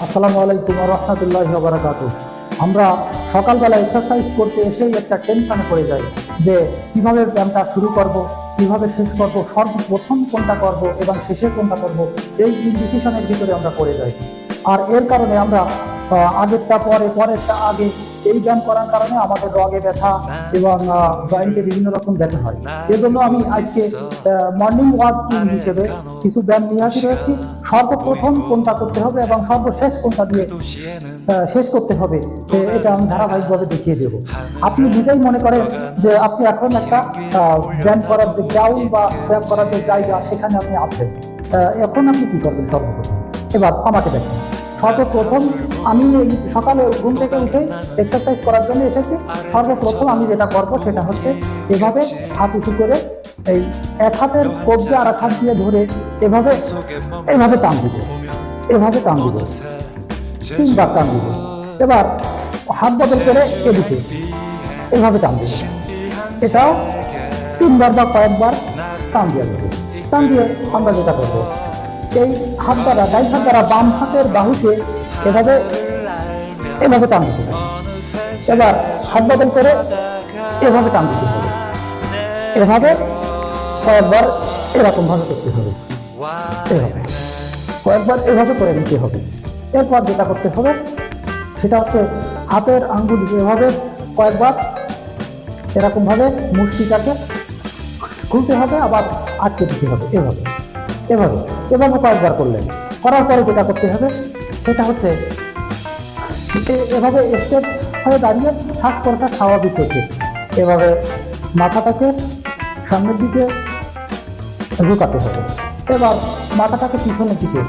আসসালামু আলাইকুম ওয়া রাহমাতুল্লাহি ওয়া বারাকাতুহু। আমরা সকালবেলা এক্সারসাইজ করতে এসেই একটা টেনশনে পড়ে যাই যে কিভাবে ব্যায়ামটা শুরু করব, কিভাবে শেষ করব, সর্বপ্রথম কোনটা করব এবং শেষে কোনটা করব, এই ডিসিশনের ভিতরে আমরা পড়ে যাই। আর এর কারণে আমরা আগেরটা পরে, পরেরটা আগে, এই ব্যায়াম করার কারণে আমাদের রগে ব্যথা এবং জয়েন্টে বিভিন্ন রকম ব্যথা হয়। এজন্য আমি আজকে মর্নিং ওয়াক হিসেবে কিছু ব্যায়াম নিয়ে হাজির হয়েছি। সর্বপ্রথম কোনটা করতে হবে এবং সর্বশেষ কোনটা দিয়ে শেষ করতে হবে, এটা আমি ধারাবাহিকভাবে দেখিয়ে দেব। আপনি নিজেই মনে করেন যে আপনি এখন একটা ব্যায়াম করার যে গ্রাউন্ড বা ব্যায়াম করার যে জায়গা, সেখানে আপনি আছেন। এখন আপনি কি করবেন সর্বপ্রথম? এবার আমাকে দেখেন। সর্বপ্রথম আমি সকালে ঘুম থেকে উঠে এক্সারসাইজ করার জন্য এসেছি। সর্বপ্রথম আমি যেটা করব সেটা হচ্ছে এভাবে হাত উঁচু করে এই এক হাতের কবজা আর এক হাত দিয়ে ধরে এভাবে এভাবে টান দিব, এভাবে টান দিব, 3বার টান দিব। এবার হাত বদল করে এদিকে এভাবে টান দিব, এটাও 3বার বা কয়েকবার টান দিয়ে দেবো। টান দিয়ে আমরা যেটা করবো, এই হাত দ্বারা, ডাইন হাত দ্বারা বাম হাতের বাহুকে এভাবে এভাবে টান দিতে হবে। এবার হাত বদল করে এভাবে টান দিতে হবে, এভাবে কয়েকবার এরকম ভাবে করতে হবে, এভাবে কয়েকবার এভাবে করে নিতে হবে। এরপর যেটা করতে হবে সেটা হচ্ছে হাতের আঙ্গুল এভাবে কয়েকবার এরকম ভাবে মুষ্টিটাকে খুলতে হবে, আবার আটকে দিতে হবে, এভাবে এভাবে এভাবে কয়েকবার করলেন। করার পরে যেটা করতে হবে সেটা হচ্ছে এভাবে স্টেপ হয়ে দাঁড়িয়ে শ্বাস প্রশ্বাস স্বাভাবিক হচ্ছে, এভাবে মাথাটাকে সামনের দিকে ঝুঁকাতে হবে। এবার মাথাটাকে পিছনের দিকে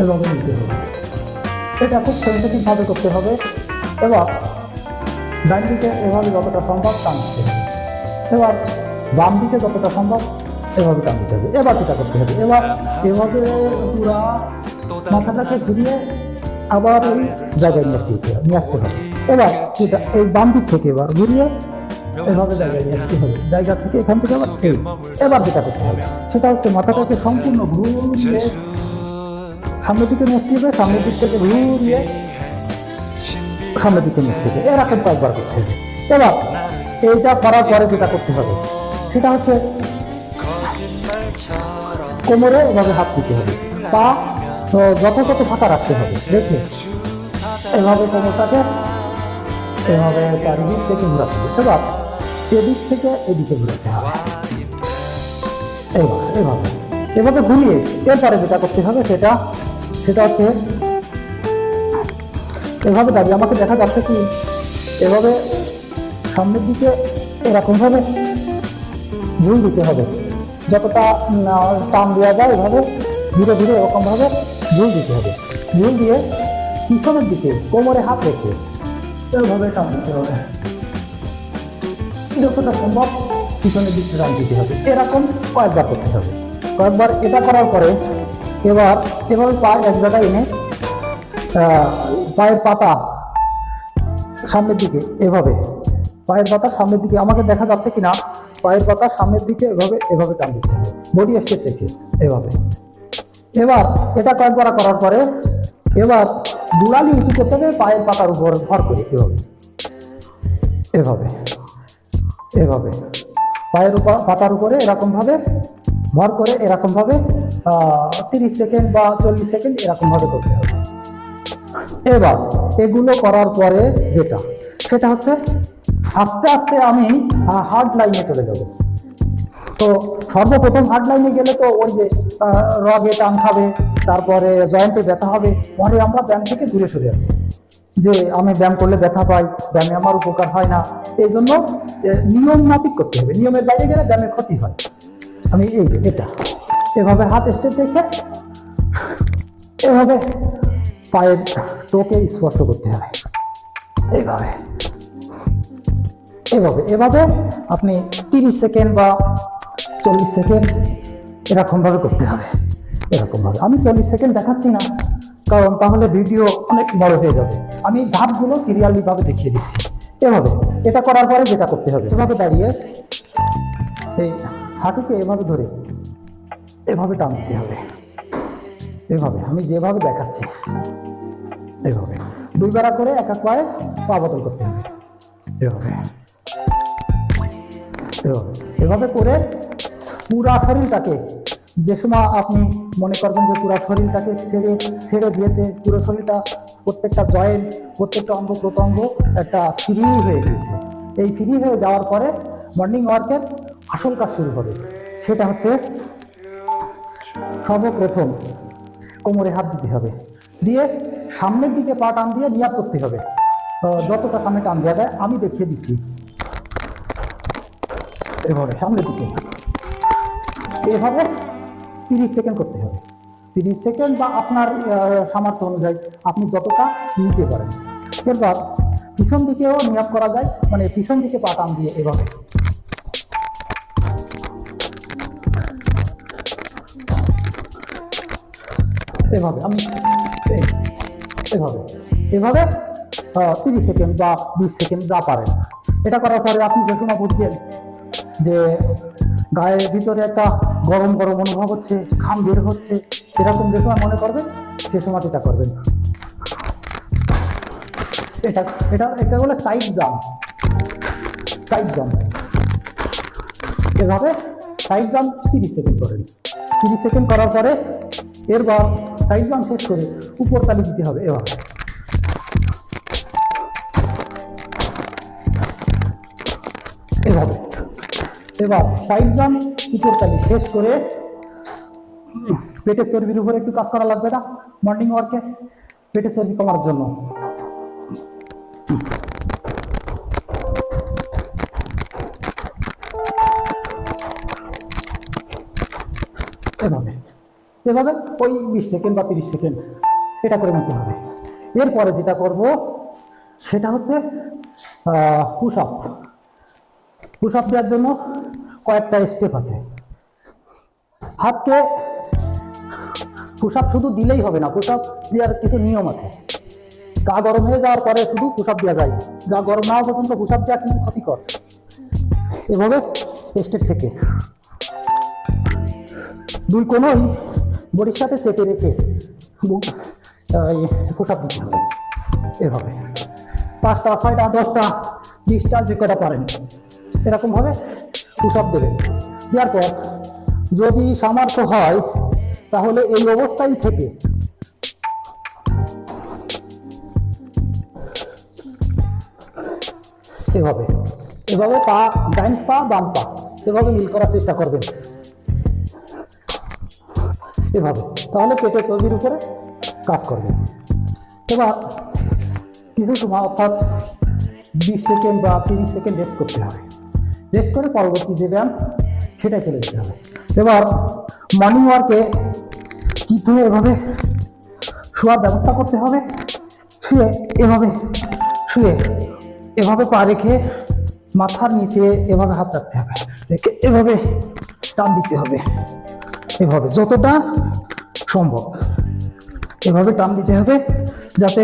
এভাবে নিতে হবে। এটা খুব সেন্সিটিভ ভাবে করতে হবে। এবার ডান দিকে এভাবে যতটা সম্ভব টান দিতে হবে, এবার বাম দিকে যতটা সম্ভব এভাবে টান দিতে হবে। এবার যেটা করতে হবে, এবার এভাবে পুরা মাথাটাকে ঘুরিয়ে আবার ওই জায়গায় নিয়ে আসতে হবে। এবার যেটা এই বাম দিক থেকে এবার ঘুরিয়ে এভাবে জায়গায় নিয়ে আসতে হবে, জায়গা থেকে এখান থেকে আবার এবার যেটা করতে হবে সেটা হচ্ছে মাথাটাকে সম্পূর্ণ ঘুরিয়ে সামনের দিকে নিয়ে আসতে হবে, সামনের দিক থেকে ঘুরিয়ে সামনের দিকে নিয়ে আসতে হবে। এরকম কয়েকবার করতে হবে। এবার এইটা করার পরে যেটা করতে হবে সেটা হচ্ছে কোমরে এভাবে হাত দিতে হবে, পা যথাযথ ফাঁকা রাখতে হবে, দেখে এভাবে কোমরটাকে এভাবে চারিদিক থেকে ঘুরাতে হবে। এবার এদিক থেকে এদিকে ঘুরাতে হবে, এবার এভাবে এভাবে ঘুরিয়ে এরপরে যেটা করতে হবে সেটা হচ্ছে এভাবে দাঁড়িয়ে, আমাকে দেখা যাচ্ছে কি, এভাবে সামনের দিকে এরকম ভাবে ঝুল দিতে হবে, যতটা টান দেওয়া যায় এভাবে ধীরে ধীরে এরকম ভাবে ঝুল দিতে হবে। ঝুল দিয়ে পিছনের দিকে কোমরে হাত রেখে এভাবে টান দিতে হবে, যতটা সম্ভব পিছনের দিকে টান দিতে হবে। এরকম কয়েকবার করতে হবে। কয়েকবার এটা করার পরে এবার এভাবে পা এক জায়গায় এনে পায়ের পাতা সামনের দিকে, এভাবে পায়ের পাতা সামনের দিকে, আমাকে দেখা যাচ্ছে কিনা, পায়ের পাতা সামনের দিকে এভাবে এভাবে টান দিতে হবে, বডি স্ট্রেট রেখে এভাবে। এবার এটা কয়েকবার করার পরে এবার দুড়ালি উঁচু করতে হবে পায়ের পাতার উপর ভর করে, এভাবে এভাবে এভাবে পায়ের উপর পাতার উপরে এরকম ভাবে ভর করে এরকম ভাবে 30 সেকেন্ড বা 40 সেকেন্ড এরকম ভাবে করতে হবে। এবার এগুলো করার পরে সেটা হচ্ছে আস্তে আস্তে আমি হার্ড লাইনে চলে যাব। তো সর্বপ্রথম হার্ড লাইনে গেলে তো ওই যে রগে টান খাবে, তারপরে জয়েন্টে ব্যথা হবে, পরে আমরা ব্যায়াম থেকে দূরে সরে যাবো, যে আমি ব্যায়াম করলে ব্যথা পাই, ব্যায়ামে আমার উপকার হয় না। এই জন্য নিয়ম মাফিক করতে হবে, নিয়মের বাইরে গেলে ব্যায়ামের ক্ষতি হয়। আমি এই যে এটা এভাবে হাত স্টেপ রেখে এভাবে পায়ের টোকে স্পর্শ করতে হবে, এইভাবে এভাবে এভাবে আপনি 30 সেকেন্ড বা 40 সেকেন্ড এরকম ভাবে করতে হবে। এরকম ভাবে আমি 40 সেকেন্ড দেখাচ্ছি না, কারণ তাহলে ভিডিও অনেক বড় হয়ে যাবে। আমি ধাপগুলো সিরিয়ালি ভাবে দেখিয়ে দিচ্ছি। এভাবে এটা করার পরে যেটা করতে হবে, এভাবে দাঁড়িয়ে এই হাঁটুকে এভাবে ধরে এভাবে টান দিতে হবে, এভাবে আমি যেভাবে দেখাচ্ছি এভাবে দুইবার করে এক এক পায়ে পা বদল করতে হবে, এভাবে এভাবে এভাবে করে পুরা শরীরটাকে, যে সময় আপনি মনে করবেন যে পুরো শরীরটাকে ছেড়ে দিয়েছে, পুরো শরীরটা প্রত্যেকটা জয়েন্ট, প্রত্যেকটা অঙ্গ প্রত্যঙ্গ একটা ফ্রি হয়ে গিয়েছে, এই ফ্রি হয়ে যাওয়ার পরে মর্নিং ওয়ার্কের আসল কাজ শুরু হবে। সেটা হচ্ছে সর্বপ্রথম কোমরে হাত দিতে হবে, দিয়ে সামনের দিকে পা টান দিয়ে নিয়াত করতে হবে, যতটা সামনে টান দেওয়া যায় আমি দেখিয়ে দিচ্ছি। এভাবে সামনের দিকে এভাবে 30 সেকেন্ড করতে হবে, 30 সেকেন্ড বা আপনার সামর্থ্য অনুযায়ী আপনি যতটা নিতে পারেন। এরপর পিছন দিকেও নিয়াত করা যায়, মানে পিছন দিকে পা টান দিয়ে এভাবে এভাবে আমি এভাবে এভাবে 30 সেকেন্ড বা 20 সেকেন্ড যা পারেন। এটা করার পরে আপনি যে সময় বুঝবেন যে গায়ের ভিতরে একটা গরম গরম অনুভব হচ্ছে, ঘাম বের হচ্ছে, এরকম যে সময় মনে করবেন সে সময় এটা করবেন। এটা এটা এটা বলে সাইড জাম্প, সাইড জাম্প। এভাবে সাইড জাম্প 30 সেকেন্ড করেন, 30 সেকেন্ড করার পরে এরপর সাইড জাম্প শেষ করে উপর তালি দিতে হবে এভাবে, এভাবে। এবার সাইড জাম্প উপর তালি শেষ করে পেটের চর্বির উপরে একটু কাজ করা লাগবে না মর্নিং ওয়ার্কে, পেটের চর্বি কমার জন্য। এভাবে এভাবে ওই 20 সেকেন্ড বা 30 সেকেন্ড এটা করে নিতে হবে। এরপরে যেটা করব সেটা হচ্ছে পুশ আপ। পুশ আপ দেওয়ার জন্য কয়েকটা স্টেপ আছে। হাতকে পুশ আপ শুধু দিলেই হবে না, পুশ আপ দেওয়ার কিছু নিয়ম আছে। গা গরম হয়ে যাওয়ার পরে শুধু পুশ আপ দেওয়া যায়, গা গরম না হওয়া পর্যন্ত পুশ আপ দেওয়া কিন্তু ক্ষতিকর। এভাবে স্টেপ থেকে দুই কোণই বডির সাথে চেপে রেখে পুশ আপ দিতে হবে এভাবে, 5টা 6টা 10টা 20টা যে কটা পারেন এরকম ভাবে পুশ আপ দেবেন। দেওয়ার পর যদি সামর্থ্য হয় তাহলে এই অবস্থায় থেকে এভাবে এভাবে পা, ডাইন পা বাম পা এভাবে মিল করার চেষ্টা করবেন এভাবে, তাহলে পেটের চর্বির উপরে কাজ করবে। এবার কিছু সময় অর্থাৎ 20 সেকেন্ড বা 30 সেকেন্ড রেস্ট করতে হবে, রেস্ট করে পরবর্তী যে ব্যায়াম সেটাই চলে যেতে হবে। এবার মর্নিং ওয়ার্কে কিন্তু এভাবে শোয়ার ব্যবস্থা করতে হবে, শুয়ে এভাবে পা রেখে মাথার নিচে এভাবে হাত রাখতে হবে, রেখে এভাবে টান দিতে হবে, এভাবে যতটা সম্ভব এভাবে টান দিতে হবে যাতে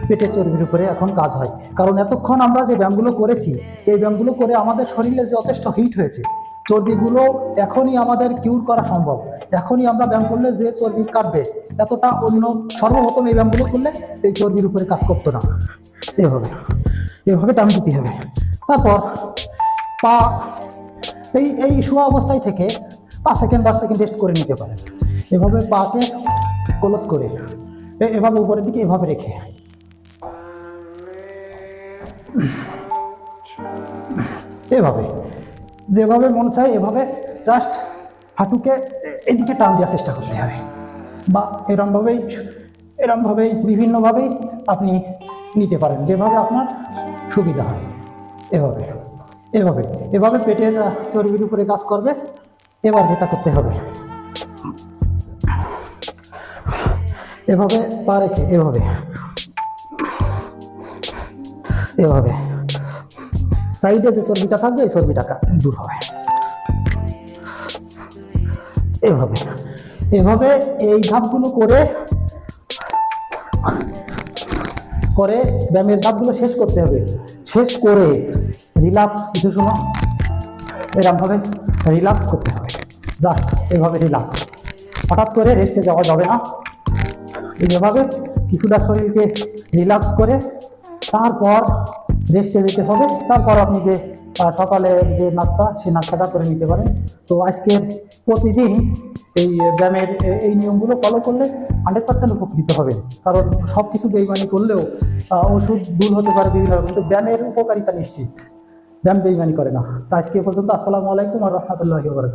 পেটের চর্বির উপরে এখন কাজ হয়। কারণ এতক্ষণ আমরা যে ব্যায়ামগুলো করেছি, এই ব্যায়ামগুলো করে আমাদের শরীরে যথেষ্ট হিট হয়েছে, চর্বিগুলো এখনই আমাদের কিউর করা সম্ভব। এখনই আমরা ব্যায়াম করলে যে চর্বি কাটবে এতটা অন্য সর্বপ্রথম এই ব্যায়ামগুলো করলে এই চর্বির উপরে কাজ করতো না। এভাবে টান দিতে হবে। তারপর পা এই শোয়া অবস্থায় থেকে 5 সেকেন্ড 10 সেকেন্ড রেস্ট করে নিতে পারেন। এভাবে পাকে ক্লোজ করে এভাবে উপরের দিকে এভাবে রেখে এভাবে যেভাবে মন চায় এভাবে জাস্ট হাঁটুকে এদিকে টান দেওয়ার চেষ্টা করতে হবে, বা এরমভাবেই বিভিন্নভাবেই আপনি নিতে পারেন, যেভাবে আপনার সুবিধা হয়। এভাবে পেটের চর্বির উপরে কাজ করবে। এবার যেটা করতে হবে এভাবে পা রেখে এভাবে সাইডে যে চর্বিটা থাকবে এই চর্বিটা দূর হবে। এভাবে এই ধাপগুলো করে ব্যায়ামের ধাপগুলো শেষ করতে হবে। শেষ করে রিল্যাক্স কিছু সময় এরকমভাবে রিল্যাক্স করতে হবে, জাস্ট এভাবে রিল্যাক্স। হঠাৎ করে রেস্টে যাওয়া যাবে না, এইভাবে কিছুটা শরীরকে রিল্যাক্স করে তারপর রেস্টে যেতে হবে। তারপর আপনি যে সকালে যে নাস্তা, সেই নাস্তাটা করে নিতে পারেন। তো আজকের প্রতিদিন এই ব্যায়ামের এই নিয়মগুলো ফলো করলে 100% উপকৃত হবে। কারণ সব কিছু বেইমানি করলেও ওষুধ ভুল হতে পারে বিভিন্ন রকম, কিন্তু ব্যায়ামের উপকারিতা নিশ্চিত। ব্যায়াম বেইমানি করে না। তো আজকে এ পর্যন্ত। আসসালামু আলাইকুম ওয়া রাহমাতুল্লাহি ওয়া বারাকাতুহু।